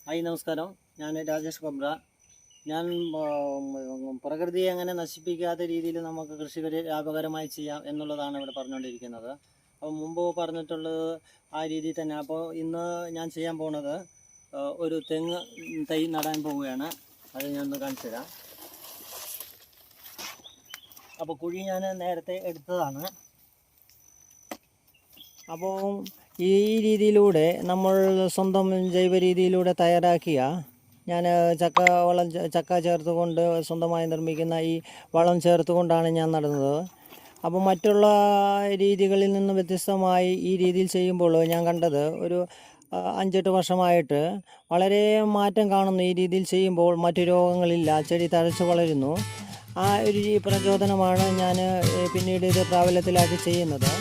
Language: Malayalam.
ഹായ് നമസ്കാരം, ഞാൻ രാജേഷ് കൊബ്ര. ഞാൻ പ്രകൃതിയെ അങ്ങനെ നശിപ്പിക്കാത്ത രീതിയിൽ നമുക്ക് കൃഷി ലാഭകരമായി ചെയ്യാം എന്നുള്ളതാണ് ഇവിടെ പറഞ്ഞുകൊണ്ടിരിക്കുന്നത്. അപ്പോൾ മുമ്പ് പറഞ്ഞിട്ടുള്ളത് ആ രീതിയിൽ തന്നെ. അപ്പോൾ ഇന്ന് ഞാൻ ചെയ്യാൻ പോകുന്നത് ഒരു തെങ്ങ് തൈ നടാൻ പോവുകയാണ്. അത് ഞാനൊന്ന് കാണിച്ചു തരാം. അപ്പോൾ കുഴി ഞാൻ നേരത്തെ എടുത്തതാണ്. അപ്പോൾ ഈ രീതിയിലൂടെ നമ്മൾ സ്വന്തം ജൈവ രീതിയിലൂടെ തയ്യാറാക്കിയ ഞാൻ ചക്ക ചേർത്തുകൊണ്ട് സ്വന്തമായി നിർമ്മിക്കുന്ന ഈ വളം ചേർത്തുകൊണ്ടാണ് ഞാൻ നടുന്നത്. അപ്പോൾ മറ്റുള്ള രീതികളിൽ നിന്ന് വ്യത്യസ്തമായി ഈ രീതിയിൽ ചെയ്യുമ്പോൾ ഞാൻ കണ്ടത് ഒരു 5-8 വർഷമായിട്ട് വളരെ മാറ്റം കാണുന്നു. ഈ രീതിയിൽ ചെയ്യുമ്പോൾ മറ്റു രോഗങ്ങളില്ല, ചെടി തഴച്ചു വളരുന്നു. ആ ഒരു പ്രചോദനമാണ് ഞാൻ പിന്നീട് ഇത് പ്രാബല്യത്തിലാക്കി ചെയ്യുന്നത്.